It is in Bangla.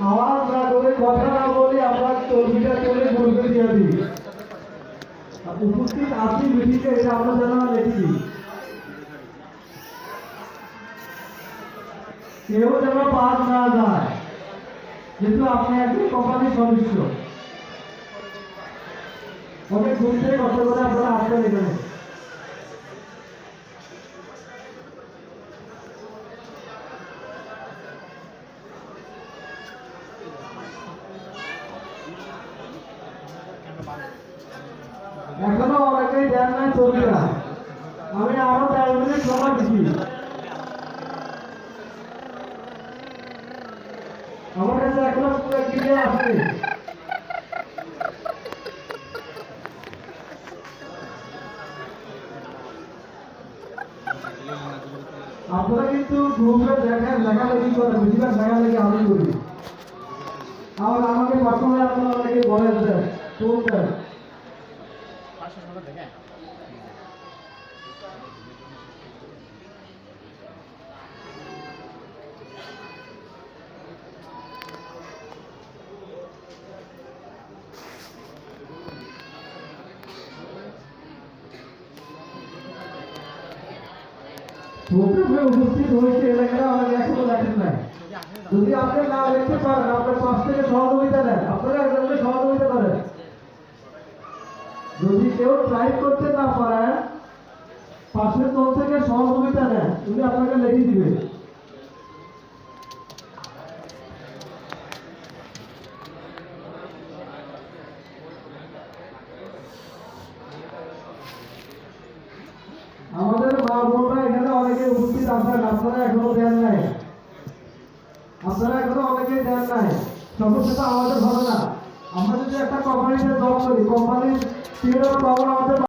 আওয়াজ না করে কথা না বলে আমরা চর্বিটা চলে বলতে দিয়ে দিই। উপস্থিত আছি মিটিংয়ে, এটা আমরা যেন লিখি, কেউ যেন বাদ না যায়, যেহেতু আপনি একজন কোম্পানির সদস্য। অনেক দূর থেকে কষ্ট করে আপনারা আসবেন এখানে। এখনো অনেকেই দেন নাই চলবে। আমি আরো 10 মিনিট সময় দিচ্ছি। আমার কাছে এখনো পুরো ক্লিয়ার আছে। আপনারা কিন্তু গ্রুপে দেখেন, লেখালেখি করেন, বেশিরভাগ লেখালেখি আমি করি। আর আমাকে পার্সোনালি আপনারা অনেকে বলেন দেন, ফোন দেন। প্রোগ্রামে উপস্থিত হয়েছে এলাকাটা আমাকে এখনো দেখেন নাই। যদি আপনি না লিখতে পারেন, আপনার পাশ থেকে সহযোগিতা দেন, আপনারা একজনকে সহযোগিতা করেন। যদি কেউ টাইপ করতে না পারেন, পাশের দল থেকে সহযোগিতা দেন, উনি আপনাকে লিখে দিবে। আমাদের মা বোনরা এখানে অনেকে উপস্থিত আছেন, আপনারা এখনো দেন নাই, আপনারা এখনো অনেকেই দেন নাই। সমস্যাটা আমাদের হবে না। আমরা যদি একটা কোম্পানিতে জব করি, কোম্পানির আমাদের